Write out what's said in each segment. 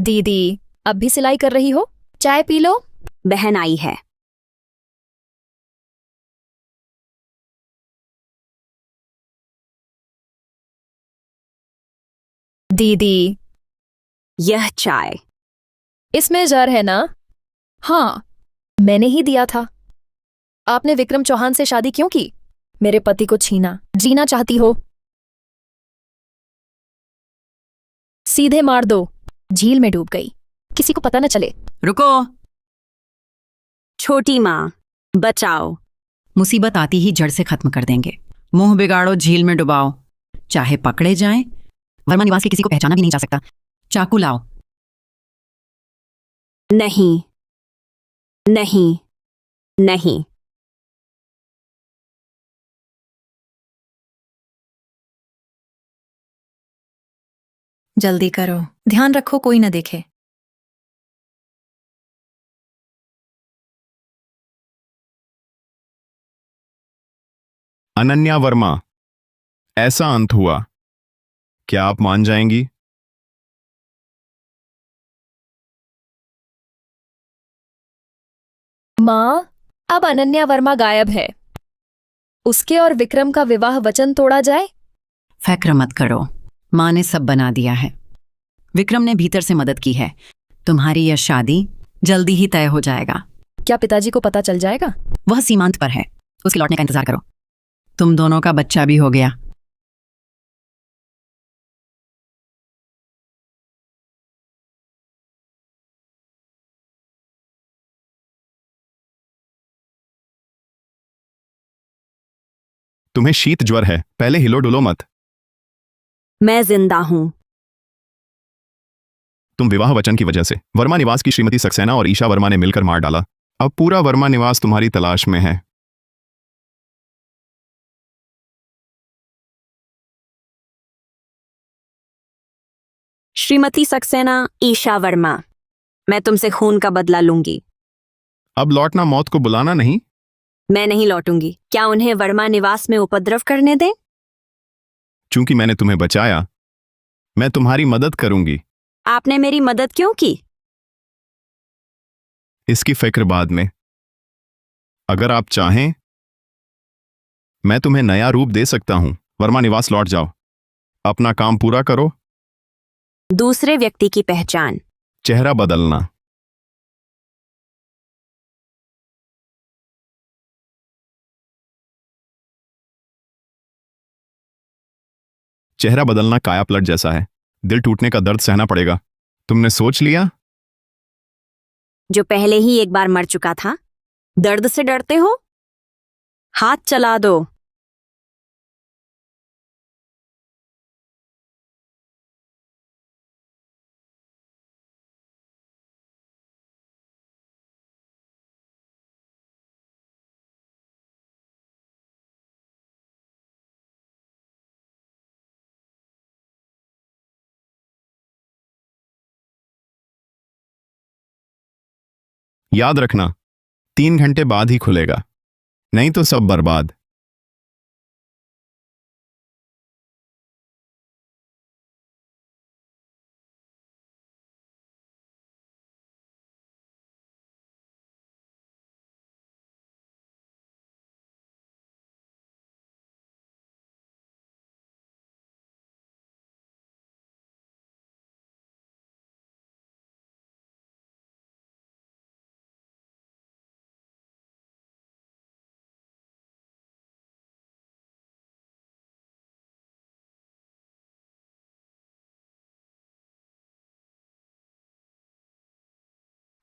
दीदी, अब भी सिलाई कर रही हो? चाय पी लो। बहन आई है। दीदी, यह चाय। इसमें जहर है ना? हाँ, मैंने ही दिया था। आपने विक्रम चौहान से शादी क्यों की? मेरे पति को छीना। जीना चाहती हो? सीधे मार दो। झील में डूब गई, किसी को पता न चले। रुको। छोटी माँ, बचाओ। मुसीबत आती ही जड़ से खत्म कर देंगे। मुंह बिगाड़ो, झील में डुबाओ, चाहे पकड़े जाएं। वर्मा निवास के किसी को पहचाना भी नहीं जा सकता। चाकू लाओ। नहीं, नहीं, नहीं। जल्दी करो, ध्यान रखो कोई न देखे। अनन्या वर्मा, ऐसा अंत हुआ। क्या आप मान जाएंगी? माँ, अब अनन्या वर्मा गायब है। उसके और विक्रम का विवाह वचन तोड़ा जाए? फैक्र मत करो, माँ ने सब बना दिया है। विक्रम ने भीतर से मदद की है। तुम्हारी यह शादी जल्दी ही तय हो जाएगा। क्या पिताजी को पता चल जाएगा? वह सीमांत पर है, उसके लौटने का इंतजार करो। तुम दोनों का बच्चा भी हो गया। तुम्हें शीत ज्वर है, पहले हिलो डुलो मत। मैं जिंदा हूं। तुम विवाह वचन की वजह से वर्मा निवास की श्रीमती सक्सेना और ईशा वर्मा ने मिलकर मार डाला। अब पूरा वर्मा निवास तुम्हारी तलाश में है। श्रीमती सक्सेना, ईशा वर्मा, मैं तुमसे खून का बदला लूंगी। अब लौटना, मौत को बुलाना नहीं। मैं नहीं लौटूंगी। क्या उन्हें वर्मा निवास में उपद्रव करने दें? चूंकि मैंने तुम्हें बचाया, मैं तुम्हारी मदद करूंगी। आपने मेरी मदद क्यों की? इसकी फिक्र बाद में। अगर आप चाहें, मैं तुम्हें नया रूप दे सकता हूं। वर्मा निवास लौट जाओ, अपना काम पूरा करो। दूसरे व्यक्ति की पहचान। चेहरा बदलना। चेहरा बदलना काया पलट जैसा है। दिल टूटने का दर्द सहना पड़ेगा। तुमने सोच लिया? जो पहले ही एक बार मर चुका था। दर्द से डरते हो? हाथ चला दो। याद रखना, 3 घंटे बाद ही खुलेगा, नहीं तो सब बर्बाद।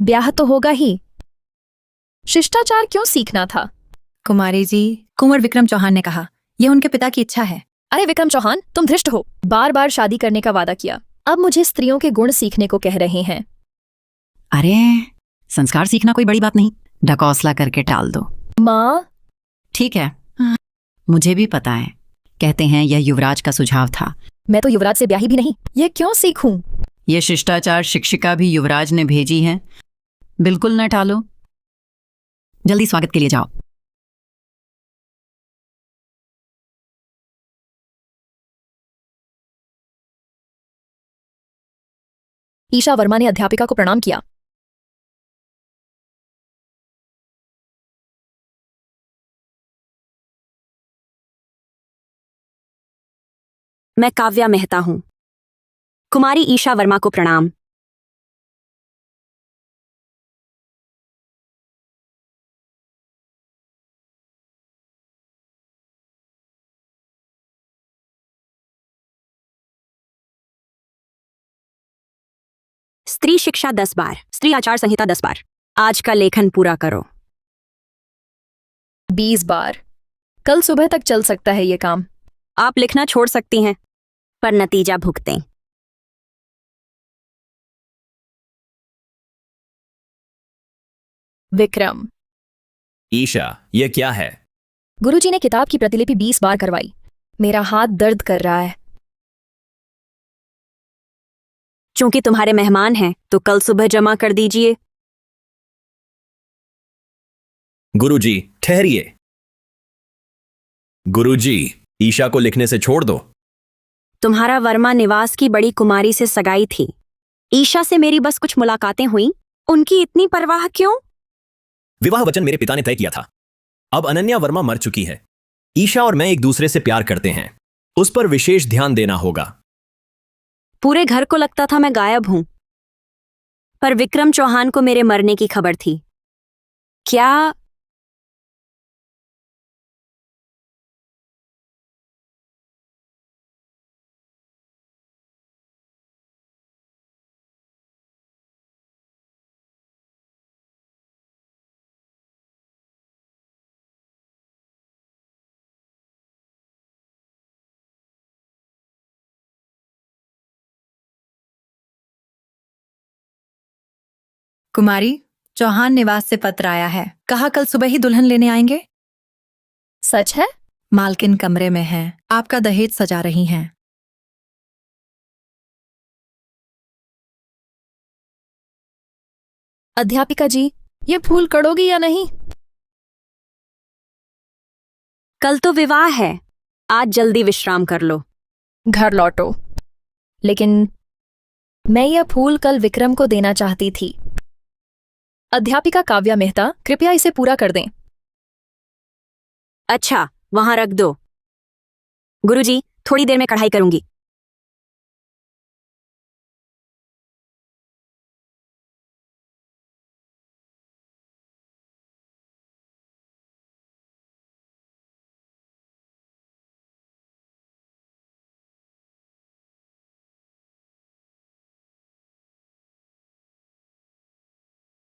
ब्याह तो होगा ही, शिष्टाचार क्यों सीखना था? कुमारी जी, कुंवर विक्रम चौहान ने कहा, यह उनके पिता की इच्छा है। अरे विक्रम चौहान, तुम धृष्ट हो। बार बार शादी करने का वादा किया, अब मुझे स्त्रियों के गुण सीखने को कह रहे हैं। अरे, संस्कार सीखना कोई बड़ी बात नहीं, ढकोसला करके टाल दो। माँ, ठीक है, मुझे भी पता है। कहते हैं यह युवराज का सुझाव था। मैं तो युवराज से ब्याही भी नहीं, ये क्यों सीखूं? यह शिष्टाचार शिक्षिका भी युवराज ने भेजी है। बिल्कुल न टालो। जल्दी स्वागत के लिए जाओ। ईशा वर्मा ने अध्यापिका को प्रणाम किया। मैं काव्या मेहता हूं। कुमारी ईशा वर्मा को प्रणाम। स्त्री शिक्षा 10 बार, स्त्री आचार संहिता 10 बार। आज का लेखन पूरा करो। 20 बार। कल सुबह तक चल सकता है ये काम। आप लिखना छोड़ सकती हैं, पर नतीजा भुगतें। विक्रम। ईशा, यह क्या है? गुरुजी ने किताब की प्रतिलिपि 20 बार करवाई। मेरा हाथ दर्द कर रहा है। चूंकि तुम्हारे मेहमान हैं, तो कल सुबह जमा कर दीजिए। गुरुजी, ठहरिए। गुरुजी, ईशा को लिखने से छोड़ दो। तुम्हारा वर्मा निवास की बड़ी कुमारी से सगाई थी। ईशा से मेरी बस कुछ मुलाकातें हुई, उनकी इतनी परवाह क्यों? विवाह वचन मेरे पिता ने तय किया था। अब अनन्या वर्मा मर चुकी है। ईशा और मैं एक दूसरे से प्यार करते हैं। उस पर विशेष ध्यान देना होगा। पूरे घर को लगता था मैं गायब हूं, पर विक्रम चौहान को मेरे मरने की खबर थी। क्या कुमारी, चौहान निवास से पत्र आया है। कहा कल सुबह ही दुल्हन लेने आएंगे। सच है? मालकिन कमरे में है, आपका दहेज सजा रही हैं। अध्यापिका जी, ये फूल कड़ोगी या नहीं? कल तो विवाह है, आज जल्दी विश्राम कर लो। घर लौटो। लेकिन मैं यह फूल कल विक्रम को देना चाहती थी। अध्यापिका काव्या मेहता, कृपया इसे पूरा कर दें। अच्छा, वहां रख दो। गुरुजी, थोड़ी देर में कढ़ाई करूंगी।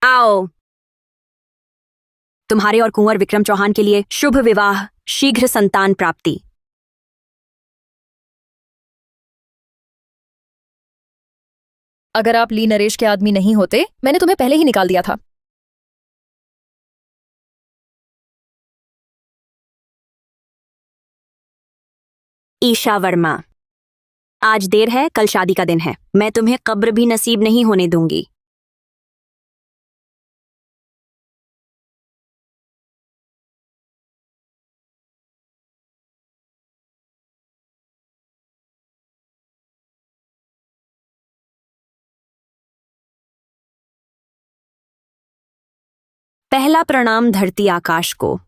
आओ। तुम्हारे और कुंवर विक्रम चौहान के लिए शुभ विवाह, शीघ्र संतान प्राप्ति। अगर आप ली नरेश के आदमी नहीं होते, मैंने तुम्हें पहले ही निकाल दिया था। ईशा वर्मा, आज देर है, कल शादी का दिन है। मैं तुम्हें कब्र भी नसीब नहीं होने दूंगी। पहला प्रणाम धरती आकाश को।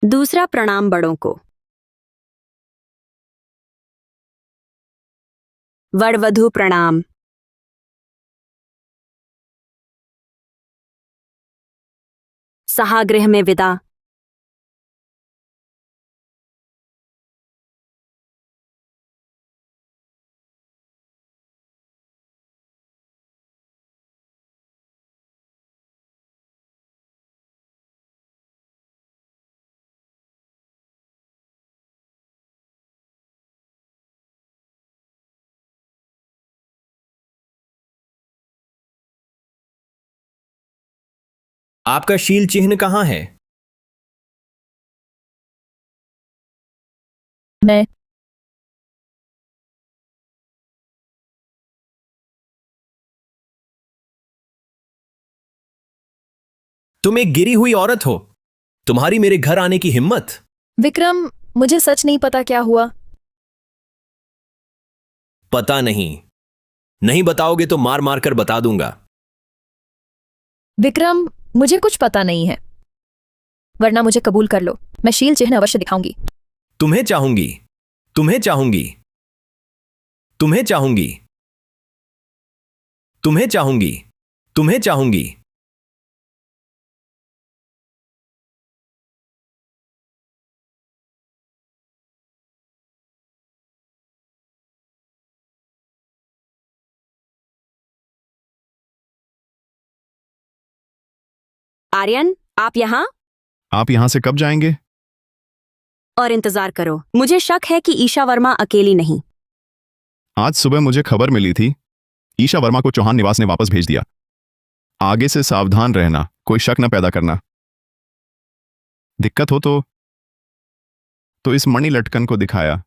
दूसरा प्रणाम बड़ों को। वर वधू प्रणाम। सहागृह में विदा। आपका शील चिन्ह कहाँ है? मैं तुम एक गिरी हुई औरत हो। तुम्हारी मेरे घर आने की हिम्मत? विक्रम, मुझे सच नहीं पता क्या हुआ। पता नहीं? नहीं बताओगे तो मार मार कर बता दूंगा। विक्रम, मुझे कुछ पता नहीं है, वरना मुझे कबूल कर लो। मैं शील चिन्ह अवश्य दिखाऊंगी। तुम्हें चाहूंगी, तुम्हें चाहूंगी, तुम्हें चाहूंगी, तुम्हें चाहूंगी, तुम्हें चाहूंगी। आर्यन, आप यहाँ? आप यहां से कब जाएंगे? और इंतजार करो, मुझे शक है कि ईशा वर्मा अकेली नहीं। आज सुबह मुझे खबर मिली थी, ईशा वर्मा को चौहान निवास ने वापस भेज दिया। आगे से सावधान रहना, कोई शक न पैदा करना। दिक्कत हो तो इस मणि लटकन को दिखाया।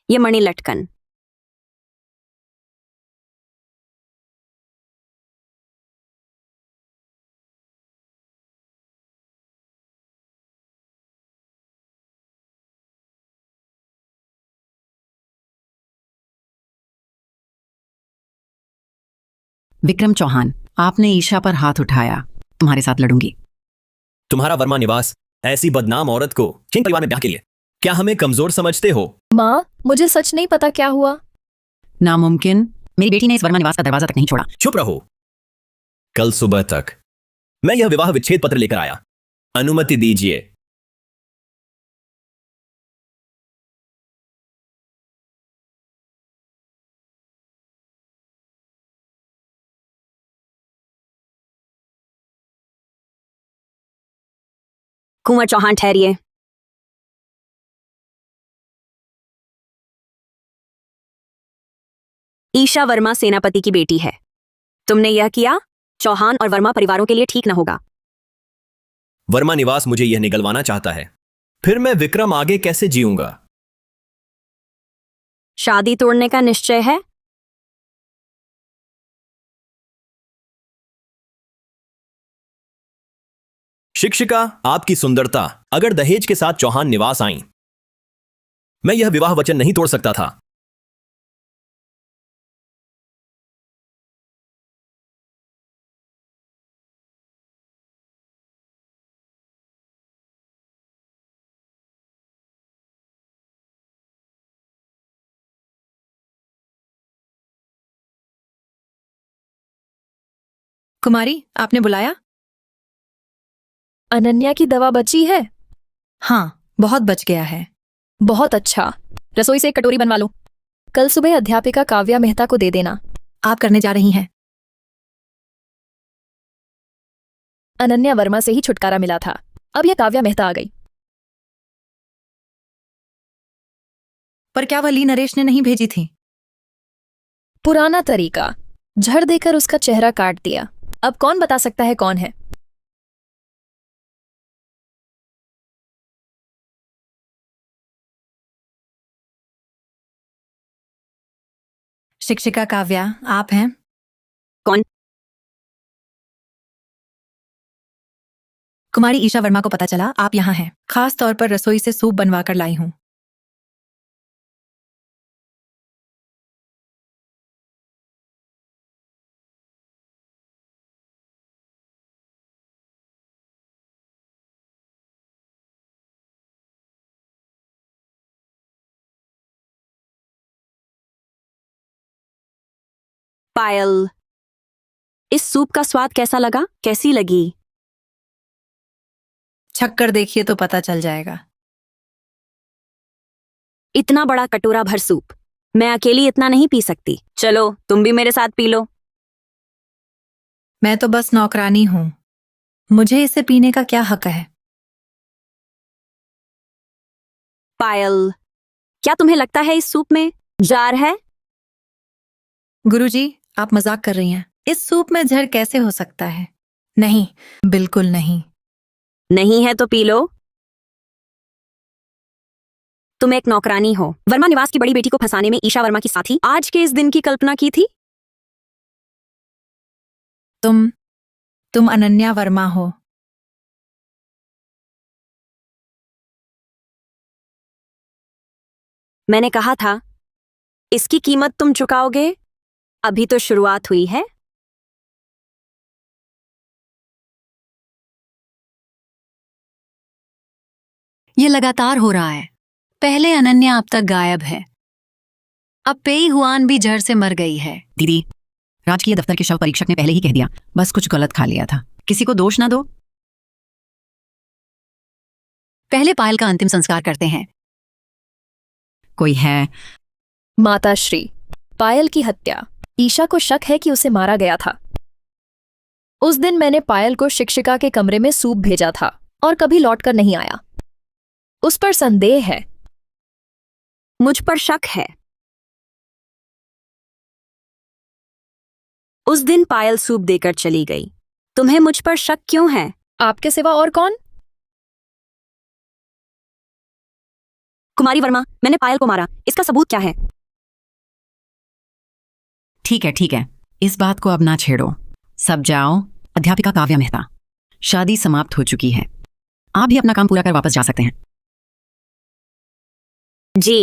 ये मणि लटकन। विक्रम चौहान, आपने ईशा पर हाथ उठाया। तुम्हारे साथ लड़ूंगी। तुम्हारा वर्मा निवास ऐसी बदनाम औरत को किंग परिवार में ब्याह के लिए, क्या हमें कमजोर समझते हो? माँ, मुझे सच नहीं पता क्या हुआ। नामुमकिन, मेरी बेटी ने इस वर्मा निवास का दरवाजा तक नहीं छोड़ा। चुप रहो। कल सुबह तक मैं यह विवाह विच्छेद पत्र लेकर आया। अनुमति दीजिए। कुंवर चौहान, ठहरिए। ईशा वर्मा सेनापति की बेटी है। तुमने यह किया, चौहान और वर्मा परिवारों के लिए ठीक न होगा। वर्मा निवास मुझे यह निगलवाना चाहता है, फिर मैं विक्रम आगे कैसे जीऊंगा? शादी तोड़ने का निश्चय है? शिक्षिका, आपकी सुंदरता अगर दहेज के साथ चौहान निवास आई, मैं यह विवाह वचन नहीं तोड़ सकता था। कुमारी, आपने बुलाया? अनन्या की दवा बची है? हाँ, बहुत बच गया है। बहुत अच्छा। रसोई से एक कटोरी बनवा लो। कल सुबह अध्यापिका काव्या मेहता को दे देना। आप करने जा रही हैं? अनन्या वर्मा से ही छुटकारा मिला था, अब यह काव्या मेहता आ गई। पर क्या वह ली नरेश ने नहीं भेजी थी? पुराना तरीका, झड़ देकर उसका चेहरा काट दिया। अब कौन बता सकता है कौन है? शिक्षिका काव्या, आप हैं? कौन? कुमारी ईशा वर्मा को पता चला आप यहाँ हैं। खास तौर पर रसोई से सूप बनवा कर लाई हूँ। पायल, इस सूप का स्वाद कैसा लगा? कैसी लगी? छक्कर देखिए तो पता चल जाएगा। इतना बड़ा कटोरा भर सूप मैं अकेली इतना नहीं पी सकती। चलो, तुम भी मेरे साथ पी लो। मैं तो बस नौकरानी हूँ, मुझे इसे पीने का क्या हक है? पायल, क्या तुम्हें लगता है इस सूप में जार है? गुरुजी, आप मजाक कर रही हैं। इस सूप में जहर कैसे हो सकता है? नहीं, बिल्कुल नहीं। नहीं है तो पी लो। तुम एक नौकरानी हो। वर्मा निवास की बड़ी बेटी को फंसाने में ईशा वर्मा की साथी आज के इस दिन की कल्पना की थी। तुम अनन्या वर्मा हो। मैंने कहा था इसकी कीमत तुम चुकाओगे। अभी तो शुरुआत हुई है। ये लगातार हो रहा है। पहले अनन्या, अब तक गायब है। अब पेई हुआन भी जड़ से मर गई है। दीदी, राजकीय दफ्तर के शव परीक्षक ने पहले ही कह दिया, बस कुछ गलत खा लिया था। किसी को दोष ना दो। पहले पायल का अंतिम संस्कार करते हैं। कोई है? माताश्री, पायल की हत्या। ईशा को शक है कि उसे मारा गया था। उस दिन मैंने पायल को शिक्षिका के कमरे में सूप भेजा था और कभी लौटकर नहीं आया। उस पर संदेह है। मुझ पर शक है। उस दिन पायल सूप देकर चली गई। तुम्हें मुझ पर शक क्यों है? आपके सिवा और कौन? कुमारी वर्मा, मैंने पायल को मारा। इसका सबूत क्या है? ठीक है, इस बात को अब ना छेड़ो। सब जाओ। अध्यापिका काव्या मेहता, शादी समाप्त हो चुकी है। आप भी अपना काम पूरा कर वापस जा सकते हैं। जी।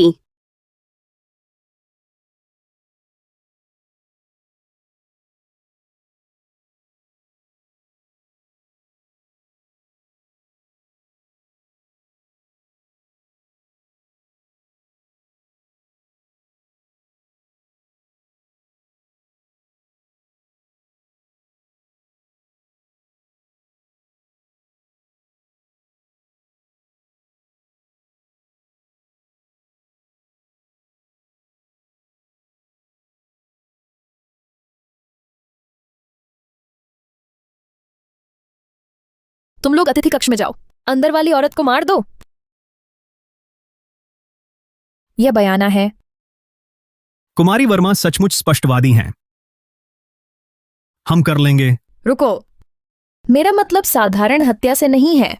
तुम लोग अतिथि कक्ष में जाओ। अंदर वाली औरत को मार दो। यह बयाना है। कुमारी वर्मा सचमुच स्पष्टवादी हैं। हम कर लेंगे। रुको, मेरा मतलब साधारण हत्या से नहीं है।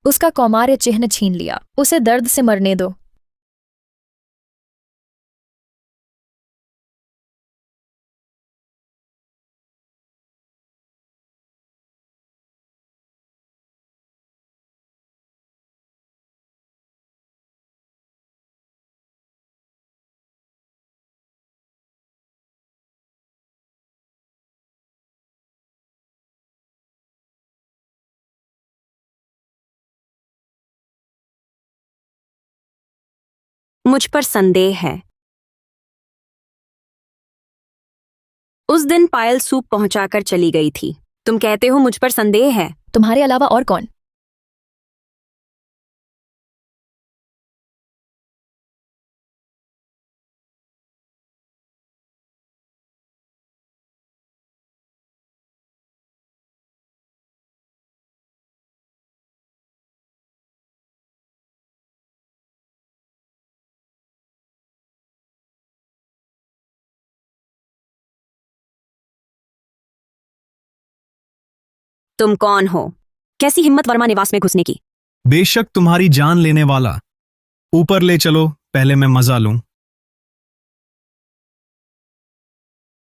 उसका कौमार्य चिन्ह छीन लिया। उसे दर्द से मरने दो। मुझ पर संदेह है। उस दिन पायल सूप पहुंचाकर चली गई थी। तुम कहते हो मुझ पर संदेह है? तुम्हारे अलावा और कौन? तुम कौन हो? कैसी हिम्मत वर्मा निवास में घुसने की? बेशक तुम्हारी जान लेने वाला। ऊपर ले चलो, पहले मैं मजा लूं।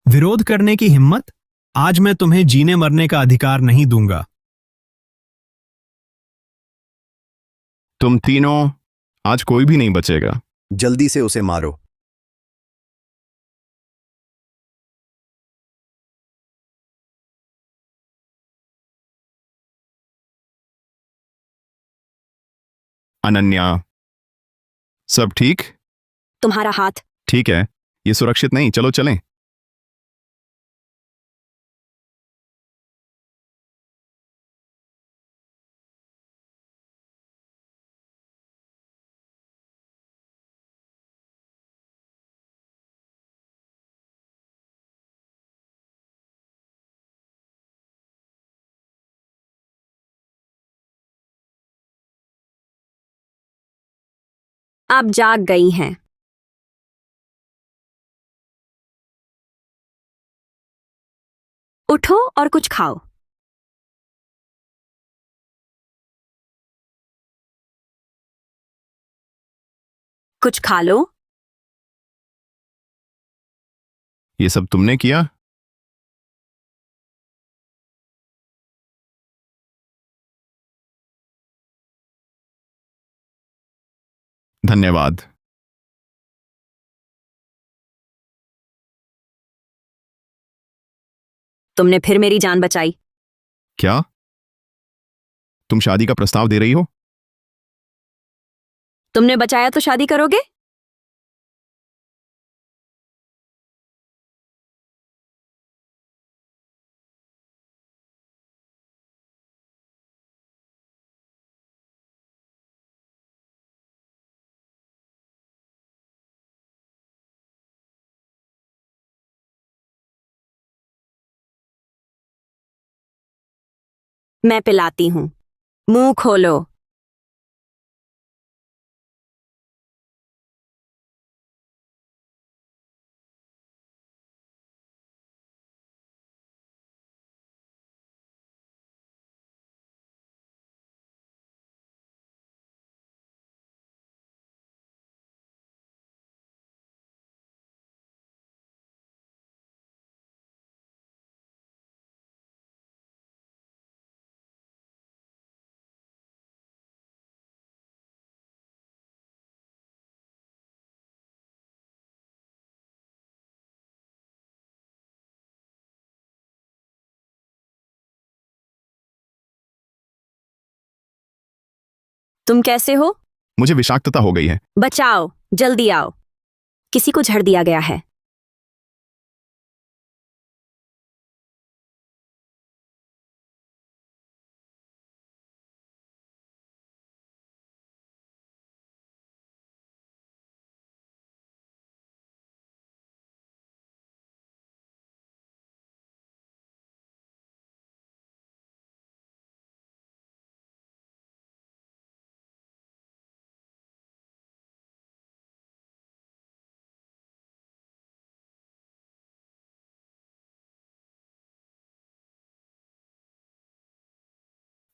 विरोध करने की हिम्मत? आज मैं तुम्हें जीने मरने का अधिकार नहीं दूंगा। तुम तीनों, आज कोई भी नहीं बचेगा। जल्दी से उसे मारो। अनन्या, सब ठीक? तुम्हारा हाथ। ठीक है, ये सुरक्षित नहीं। चलो चलें। आप जाग गई हैं। उठो और कुछ खाओ। कुछ खा लो। ये सब तुमने किया? धन्यवाद। तुमने फिर मेरी जान बचाई। क्या तुम शादी का प्रस्ताव दे रही हो? तुमने बचाया तो शादी करोगे? मैं पिलाती हूं, मुंह खोलो। तुम कैसे हो? मुझे विषाक्तता हो गई है। बचाओ, जल्दी आओ। किसी को झड़ दिया गया है।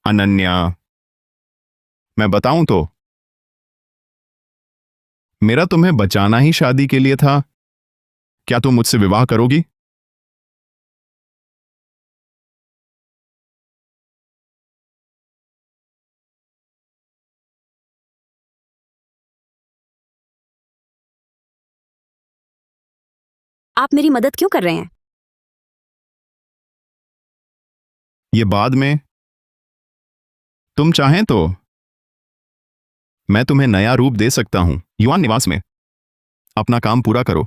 अनन्या, मैं बताऊं तो मेरा तुम्हें बचाना ही शादी के लिए था। क्या तुम मुझसे विवाह करोगी? आप मेरी मदद क्यों कर रहे हैं? ये बाद में, तुम चाहें तो मैं तुम्हें नया रूप दे सकता हूं युवान निवास में। अपना काम पूरा करो।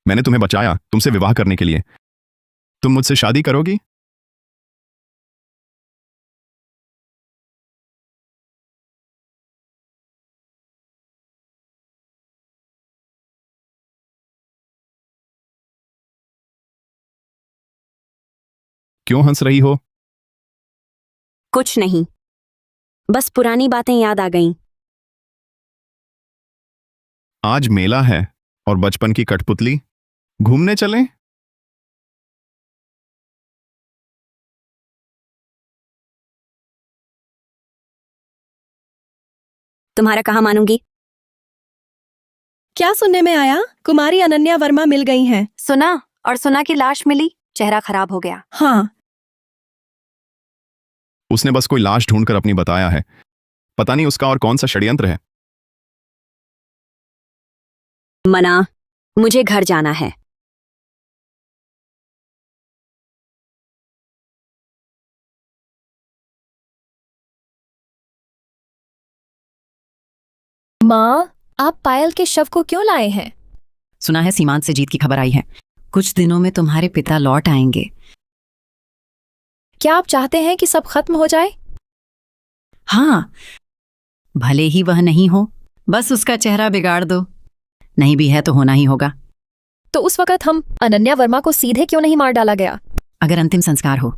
मैंने तुम्हें बचाया तुमसे विवाह करने के लिए। तुम मुझसे शादी करोगी? क्यों हंस रही हो? कुछ नहीं, बस पुरानी बातें याद आ गईं। आज मेला है और बचपन की कठपुतली। घूमने चलें? तुम्हारा कहाँ मानूंगी? क्या सुनने में आया? कुमारी अनन्या वर्मा मिल गई हैं। सुना, और सुना की लाश मिली, चेहरा खराब हो गया। हाँ, उसने बस कोई लाश ढूंढकर अपनी बताया है। पता नहीं उसका और कौन सा षड्यंत्र है। मना, मुझे घर जाना है। माँ, आप पायल के शव को क्यों लाए हैं? सुना है सीमांत से जीत की खबर आई है। कुछ दिनों में तुम्हारे पिता लौट आएंगे। क्या आप चाहते हैं कि सब खत्म हो जाए? हाँ, भले ही वह नहीं हो, बस उसका चेहरा बिगाड़ दो। नहीं भी है तो होना ही होगा। तो उस वक्त हम अनन्या वर्मा को सीधे क्यों नहीं मार डाला गया? अगर अंतिम संस्कार हो,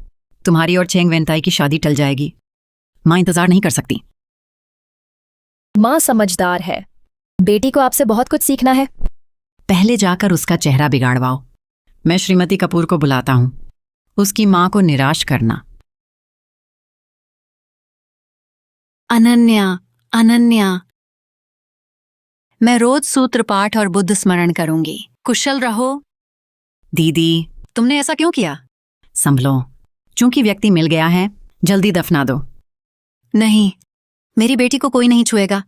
तुम्हारी और चेंग वेंताई की शादी टल जाएगी। माँ इंतजार नहीं कर सकती। माँ समझदार है। बेटी को आपसे बहुत कुछ सीखना है। पहले जाकर उसका चेहरा बिगाड़वाओ। मैं श्रीमती कपूर को बुलाता हूं। उसकी मां को निराश करना। अनन्या, अनन्या, मैं रोज सूत्र पाठ और बुद्ध स्मरण करूंगी। कुशल रहो। दीदी, तुमने ऐसा क्यों किया? संभलो, चूंकि व्यक्ति मिल गया है, जल्दी दफना दो। नहीं, मेरी बेटी को कोई नहीं छुएगा।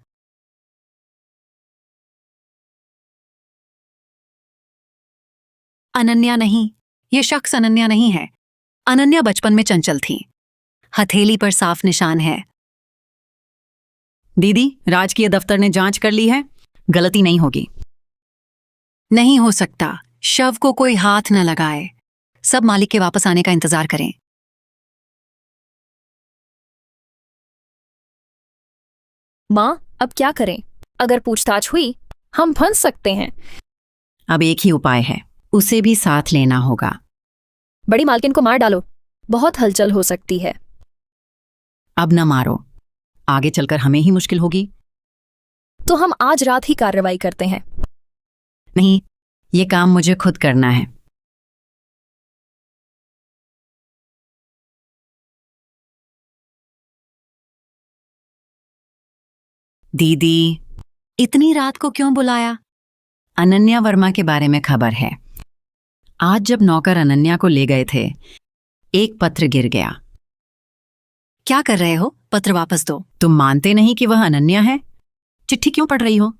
अनन्या नहीं, ये शख्स अनन्या नहीं है। अनन्या बचपन में चंचल थी। हथेली पर साफ निशान है। दीदी, राजकीय दफ्तर ने जांच कर ली है, गलती नहीं होगी। नहीं हो सकता। शव को कोई हाथ न लगाए। सब मालिक के वापस आने का इंतजार करें। माँ, अब क्या करें? अगर पूछताछ हुई, हम फंस सकते हैं। अब एक ही उपाय है, उसे भी साथ लेना होगा। बड़ी मालकिन को मार डालो, बहुत हलचल हो सकती है। अब न मारो, आगे चलकर हमें ही मुश्किल होगी। तो हम आज रात ही कार्रवाई करते हैं। नहीं, ये काम मुझे खुद करना है। दीदी, इतनी रात को क्यों बुलाया? अनन्या वर्मा के बारे में खबर है। आज जब नौकर अनन्या को ले गए थे, एक पत्र गिर गया। क्या कर रहे हो? पत्र वापस दो। तुम मानते नहीं कि वह अनन्या है? चिट्ठी क्यों पढ़ रही हो?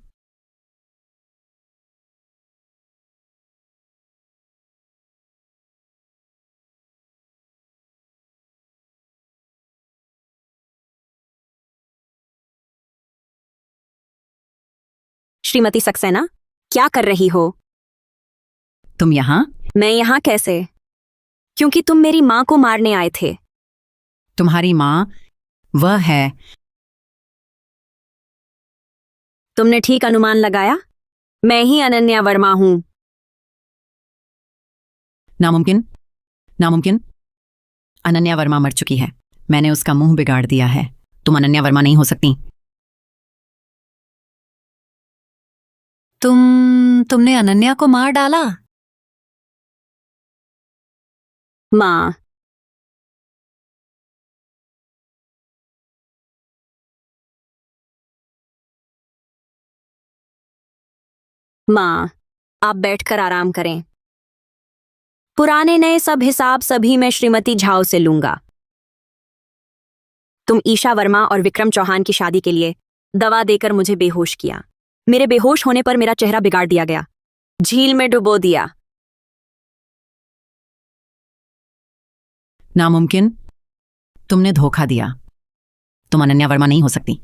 श्रीमती सक्सेना, क्या कर रही हो? तुम यहां? मैं यहाँ कैसे? क्योंकि तुम मेरी माँ को मारने आए थे। तुम्हारी मां वह है। तुमने ठीक अनुमान लगाया, मैं ही अनन्या वर्मा हूँ। नामुमकिन, नामुमकिन। अनन्या वर्मा मर चुकी है। मैंने उसका मुंह बिगाड़ दिया है। तुम अनन्या वर्मा नहीं हो सकती। तुमने अनन्या को मार डाला? माँ, माँ, आप बैठकर आराम करें। पुराने नए सब हिसाब सभी मैं श्रीमती झाओ से लूंगा। तुम ईशा वर्मा और विक्रम चौहान की शादी के लिए दवा देकर मुझे बेहोश किया। मेरे बेहोश होने पर मेरा चेहरा बिगाड़ दिया गया, झील में डुबो दिया। नामुमकिन। तुमने धोखा दिया। तुम अनन्या वर्मा नहीं हो सकती।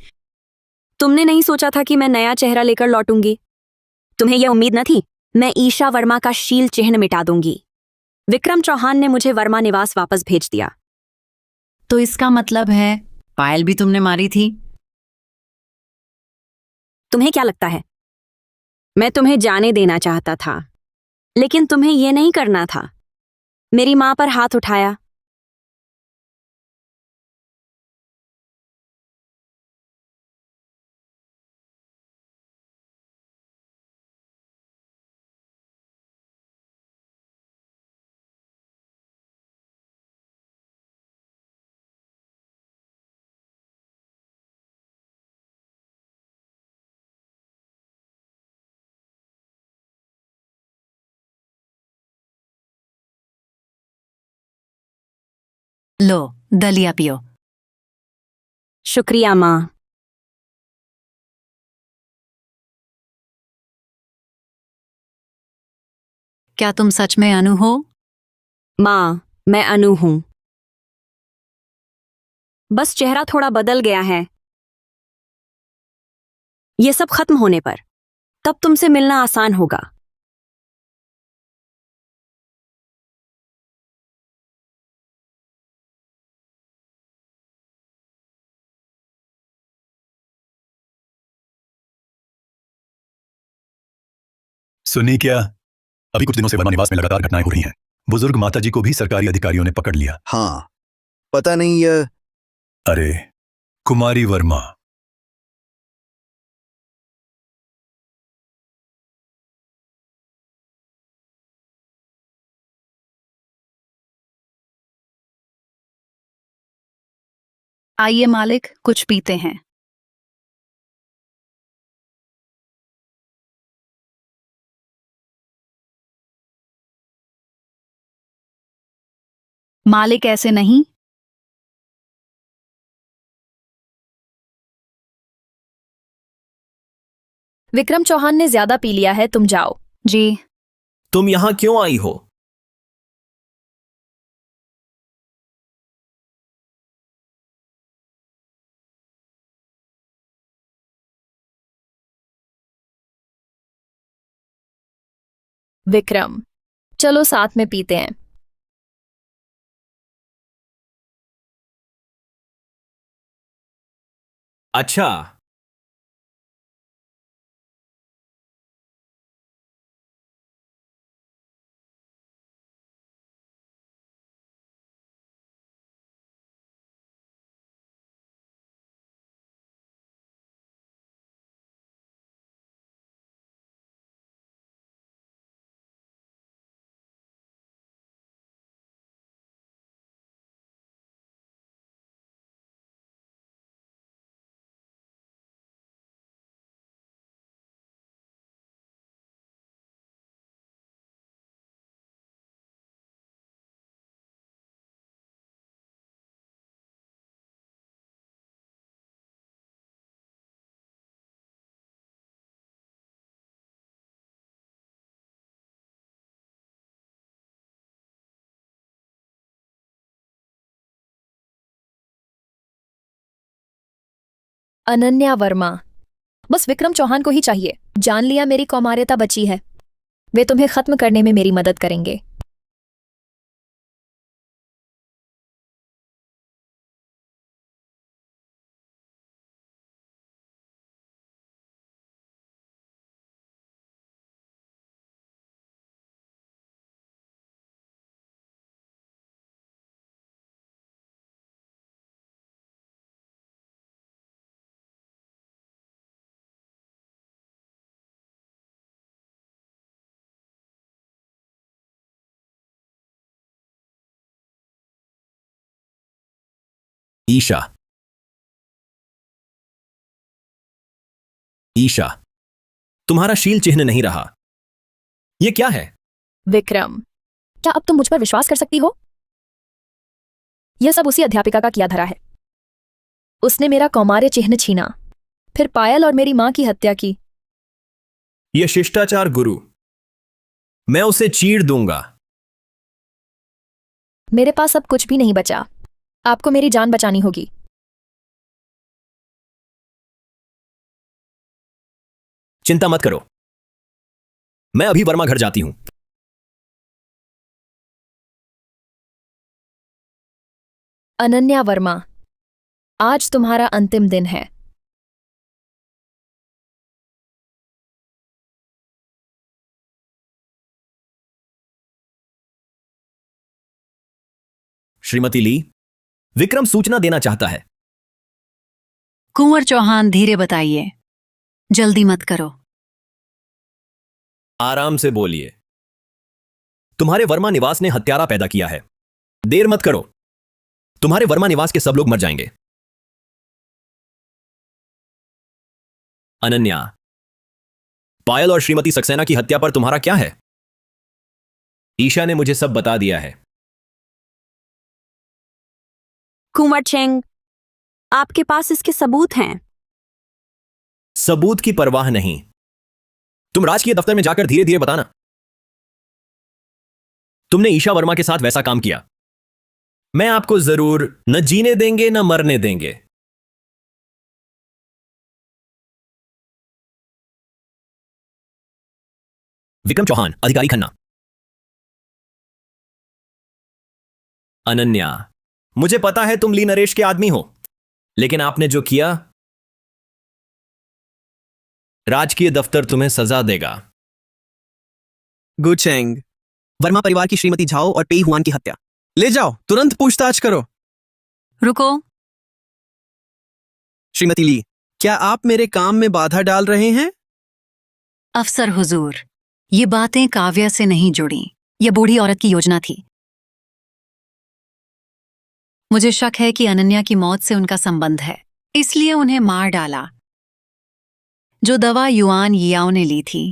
तुमने नहीं सोचा था कि मैं नया चेहरा लेकर लौटूंगी? तुम्हें यह उम्मीद न थी? मैं ईशा वर्मा का शील चिन्ह मिटा दूंगी। विक्रम चौहान ने मुझे वर्मा निवास वापस भेज दिया। तो इसका मतलब है पायल भी तुमने मारी थी? तुम्हें क्या लगता है? मैं तुम्हें जाने देना चाहता था, लेकिन तुम्हें यह नहीं करना था। मेरी मां पर हाथ उठाया। लो, दलिया पियो। शुक्रिया मां। क्या तुम सच में अनु हो? मां, मैं अनु हूं। बस चेहरा थोड़ा बदल गया है। ये सब खत्म होने पर तब तुमसे मिलना आसान होगा। सुनी क्या? अभी कुछ दिनों से वर्मा निवास में लगातार घटनाएं हो रही हैं। बुजुर्ग माताजी को भी सरकारी अधिकारियों ने पकड़ लिया। हाँ, पता नहीं यह अरे, कुमारी वर्मा। आइए मालिक, कुछ पीते हैं। मालिक ऐसे नहीं। विक्रम चौहान ने ज्यादा पी लिया है, तुम जाओ। जी। तुम यहां क्यों आई हो? विक्रम, चलो साथ में पीते हैं। अच्छा, अनन्या वर्मा, बस विक्रम चौहान को ही चाहिए। जान लिया, मेरी कौमार्यता बची है। वे तुम्हें खत्म करने में मेरी मदद करेंगे। ईशा। ईशा, तुम्हारा शील चिन्ह नहीं रहा। यह क्या है? विक्रम, क्या अब तुम मुझ पर विश्वास कर सकती हो? यह सब उसी अध्यापिका का किया धरा है। उसने मेरा कौमार्य चिन्ह छीना, फिर पायल और मेरी मां की हत्या की। यह शिष्टाचार गुरु, मैं उसे चीर दूंगा। मेरे पास अब कुछ भी नहीं बचा। आपको मेरी जान बचानी होगी। चिंता मत करो, मैं अभी वर्मा घर जाती हूं। अनन्या वर्मा, आज तुम्हारा अंतिम दिन है। श्रीमती ली, विक्रम सूचना देना चाहता है। कुंवर चौहान, धीरे बताइए, जल्दी मत करो। आराम से बोलिए। तुम्हारे वर्मा निवास ने हत्यारा पैदा किया है। देर मत करो, तुम्हारे वर्मा निवास के सब लोग मर जाएंगे। अनन्या, पायल और श्रीमती सक्सेना की हत्या पर तुम्हारा क्या है? ईशा ने मुझे सब बता दिया है। कुंवर चेंग, आपके पास इसके सबूत हैं? सबूत की परवाह नहीं, तुम राजकीय दफ्तर में जाकर धीरे धीरे बताना। तुमने ईशा वर्मा के साथ वैसा काम किया। मैं आपको जरूर न जीने देंगे न मरने देंगे। विक्रम चौहान, अधिकारी खन्ना। अनन्या, मुझे पता है तुम ली नरेश के आदमी हो, लेकिन आपने जो किया, राजकीय दफ्तर तुम्हें सजा देगा। गुचेंग, वर्मा परिवार की श्रीमती झाओ और पेई हुआन की हत्या। ले जाओ, तुरंत पूछताछ करो। रुको। श्रीमती ली, क्या आप मेरे काम में बाधा डाल रहे हैं? अफसर हुजूर, ये बातें काव्या से नहीं जुड़ी। ये बूढ़ी औरत की योजना थी। मुझे शक है कि अनन्या की मौत से उनका संबंध है, इसलिए उन्हें मार डाला। जो दवा युआन याओ ने ली थी,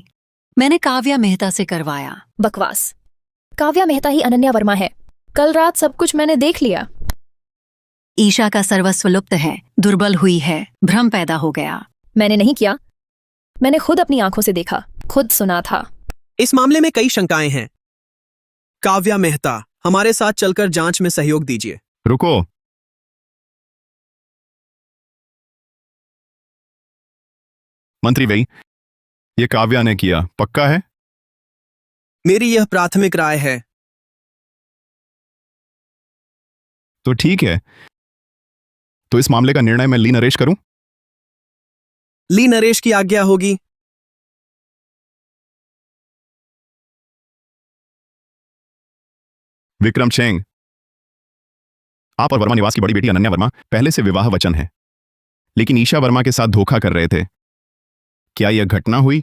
मैंने काव्या मेहता से करवाया। बकवास। काव्या मेहता ही अनन्या वर्मा है। कल रात सब कुछ मैंने देख लिया। ईशा का सर्वस्व लुप्त है, दुर्बल हुई है, भ्रम पैदा हो गया। मैंने नहीं किया, मैंने खुद अपनी आंखों से देखा, खुद सुना था। इस मामले में कई शंकाएं हैं। काव्या मेहता, हमारे साथ चलकर जांच में सहयोग दीजिए। रुको। मंत्री भाई, ये काव्या ने किया, पक्का है? मेरी यह प्राथमिक राय है। तो ठीक है, तो इस मामले का निर्णय मैं ली नरेश करूं? ली नरेश की आज्ञा होगी। विक्रम चेंग, आप और वर्मा निवास की बड़ी बेटी अनन्या वर्मा पहले से विवाह वचन है, लेकिन ईशा वर्मा के साथ धोखा कर रहे थे। क्या यह घटना हुई?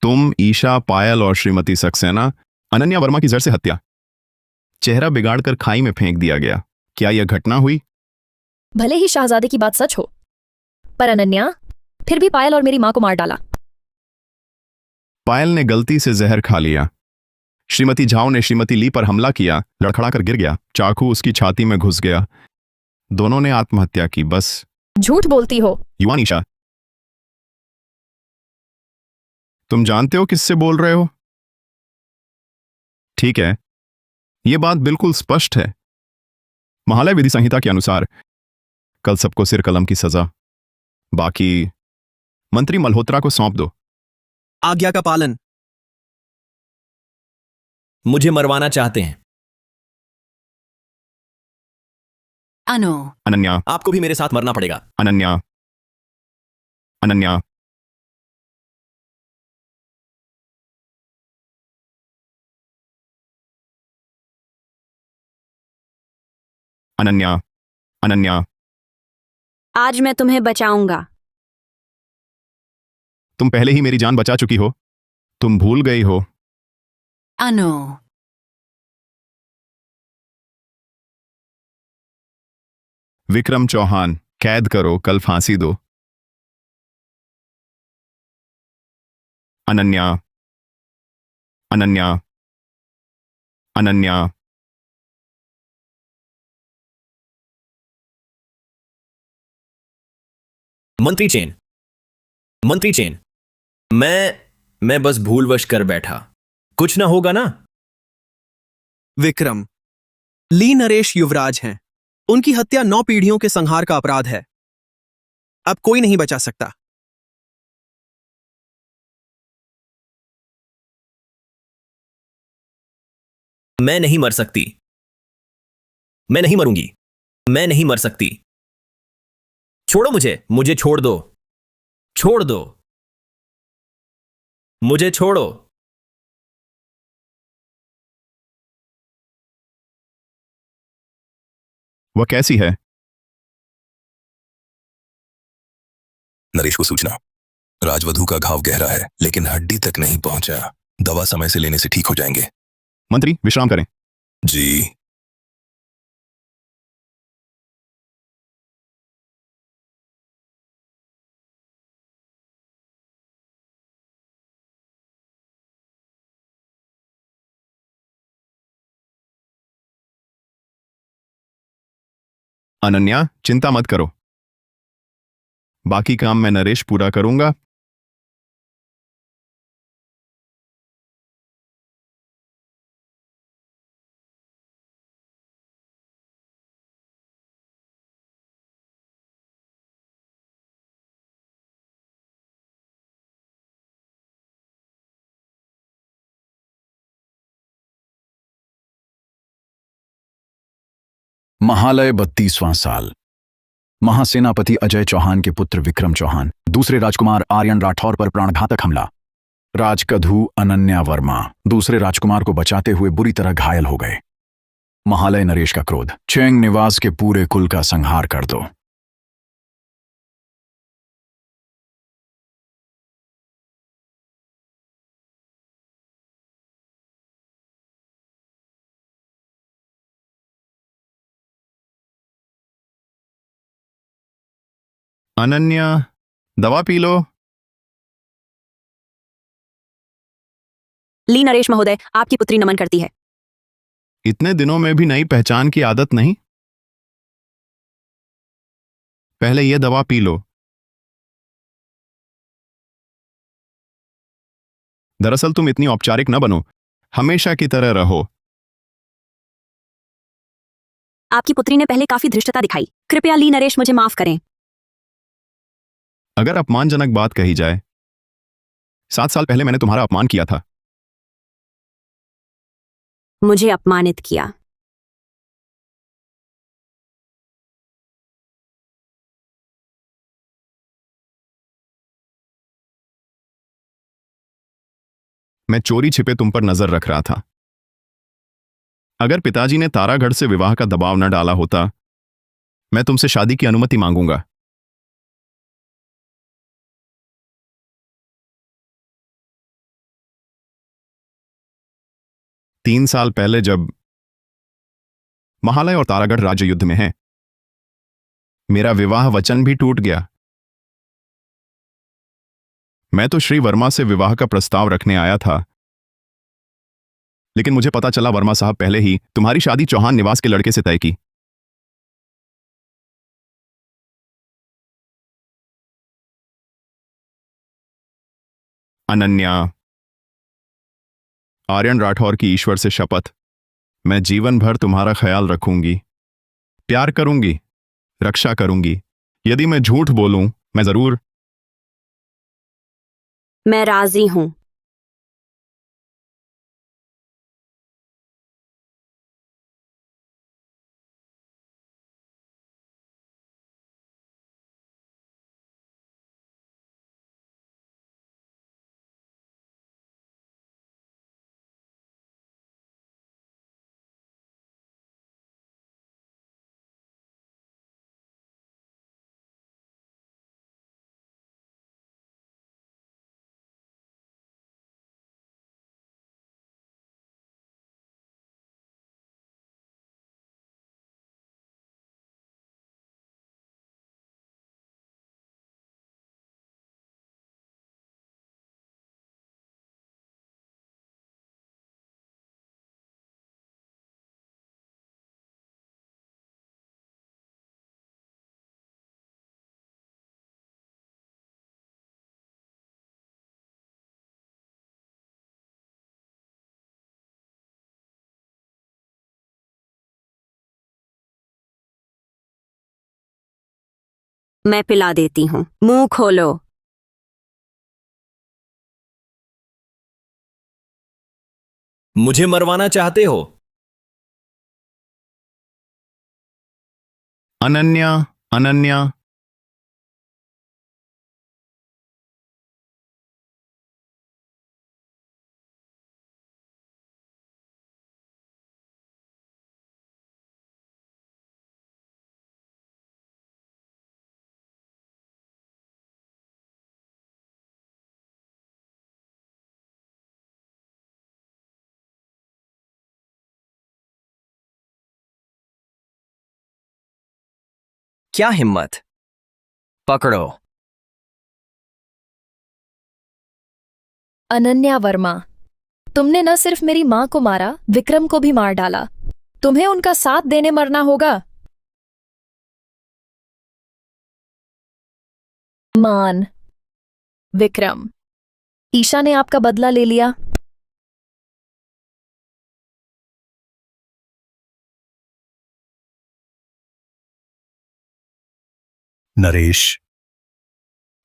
तुम, ईशा, पायल और श्रीमती सक्सेना, अनन्या वर्मा की जड़ से हत्या, चेहरा बिगाड़कर खाई में फेंक दिया गया। क्या यह घटना हुई? भले ही शाहजादे की बात सच हो, पर अनन्या फिर भी पायल और मेरी मां को मार डाला। पायल ने गलती से जहर खा लिया। श्रीमती झाओ ने श्रीमती ली पर हमला किया, लड़खड़ाकर गिर गया, चाकू उसकी छाती में घुस गया। दोनों ने आत्महत्या की। बस। झूठ बोलती हो। युवान ईशा, तुम जानते हो किससे बोल रहे हो? ठीक है, यह बात बिल्कुल स्पष्ट है। महालय विधि संहिता के अनुसार कल सबको सिर कलम की सजा, बाकी मंत्री मल्होत्रा को सौंप दो। आज्ञा का पालन। मुझे मरवाना चाहते हैं। अनु, अनन्या, आपको भी मेरे साथ मरना पड़ेगा। अनन्या, अनन्या, अनन्या, अनन्या, आज मैं तुम्हें बचाऊंगा। तुम पहले ही मेरी जान बचा चुकी हो, तुम भूल गई हो। अनु, विक्रम चौहान, कैद करो, कल फांसी दो। अनन्या, अनन्या, अनन्या, मंत्री चेन, मंत्री चेन, मैं बस भूलवश कर बैठा। कुछ ना होगा ना? विक्रम, ली नरेश युवराज हैं। उनकी हत्या 9 पीढ़ियों के संहार का अपराध है। अब कोई नहीं बचा सकता। मैं नहीं मर सकती। मैं नहीं मरूंगी। मैं नहीं मर सकती। छोड़ो मुझे, मुझे छोड़ दो। छोड़ दो। मुझे छोड़ो। वह कैसी है? नरेश को सूचना। राजवधु का घाव गहरा है, लेकिन हड्डी तक नहीं पहुंचा। दवा समय से लेने से ठीक हो जाएंगे। मंत्री, विश्राम करें। जी। अनन्या, चिंता मत करो, बाकी काम मैं नरेश पूरा करूंगा। महालय 32वां साल। महासेनापति अजय चौहान के पुत्र विक्रम चौहान, दूसरे राजकुमार आर्यन राठौर पर प्राणघातक हमला। राजकधु अनन्या वर्मा दूसरे राजकुमार को बचाते हुए बुरी तरह घायल हो गए। महालय नरेश का क्रोध, चेंग निवास के पूरे कुल का संहार कर दो। अनन्या, दवा पी लो। ली नरेश महोदय, आपकी पुत्री नमन करती है। इतने दिनों में भी नई पहचान की आदत नहीं? पहले ये दवा पी लो। दरअसल तुम इतनी औपचारिक न बनो, हमेशा की तरह रहो। आपकी पुत्री ने पहले काफी धृष्टता दिखाई, कृपया ली नरेश मुझे माफ करें। अगर अपमानजनक बात कही जाए, 7 साल पहले मैंने तुम्हारा अपमान किया था। मुझे अपमानित किया। मैं चोरी छिपे तुम पर नजर रख रहा था। अगर पिताजी ने तारागढ़ से विवाह का दबाव न डाला होता, मैं तुमसे शादी की अनुमति मांगूंगा। तीन साल पहले जब महालय और तारागढ़ राज्य युद्ध में हैं, मेरा विवाह वचन भी टूट गया। मैं तो श्री वर्मा से विवाह का प्रस्ताव रखने आया था, लेकिन मुझे पता चला वर्मा साहब पहले ही तुम्हारी शादी चौहान निवास के लड़के से तय की। अनन्या, आर्यन राठौर की ईश्वर से शपथ, मैं जीवन भर तुम्हारा ख्याल रखूंगी, प्यार करूंगी, रक्षा करूंगी। यदि मैं झूठ बोलूं, मैं जरूर। मैं राजी हूं। मैं पिला देती हूं, मुंह खोलो। मुझे मरवाना चाहते हो? अनन्या, अनन्या, क्या हिम्मत! पकड़ो। अनन्या वर्मा, तुमने न सिर्फ मेरी मां को मारा, विक्रम को भी मार डाला। तुम्हें उनका साथ देने मरना होगा। मान, विक्रम, ईशा ने आपका बदला ले लिया। नरेश,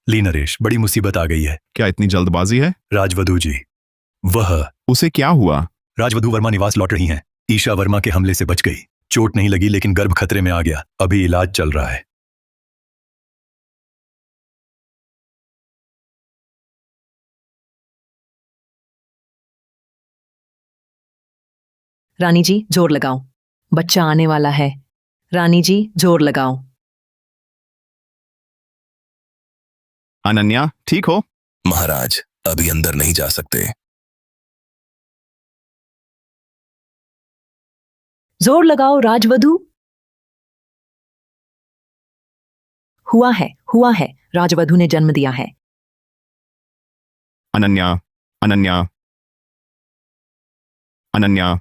ली नरेश, बड़ी मुसीबत आ गई है। क्या इतनी जल्दबाजी है? राजवधु जी, वह उसे क्या हुआ? राजवधु वर्मा निवास लौट रही हैं। ईशा वर्मा के हमले से बच गई। चोट नहीं लगी, लेकिन गर्भ खतरे में आ गया। अभी इलाज चल रहा है। रानी जी जोर लगाओ, बच्चा आने वाला है। रानी जी जोर लगाओ। अनन्या, ठीक हो? महाराज, अभी अंदर नहीं जा सकते। जोर लगाओ राजवधु। हुआ है, राजवधु ने जन्म दिया है। अनन्या, अनन्या, अनन्या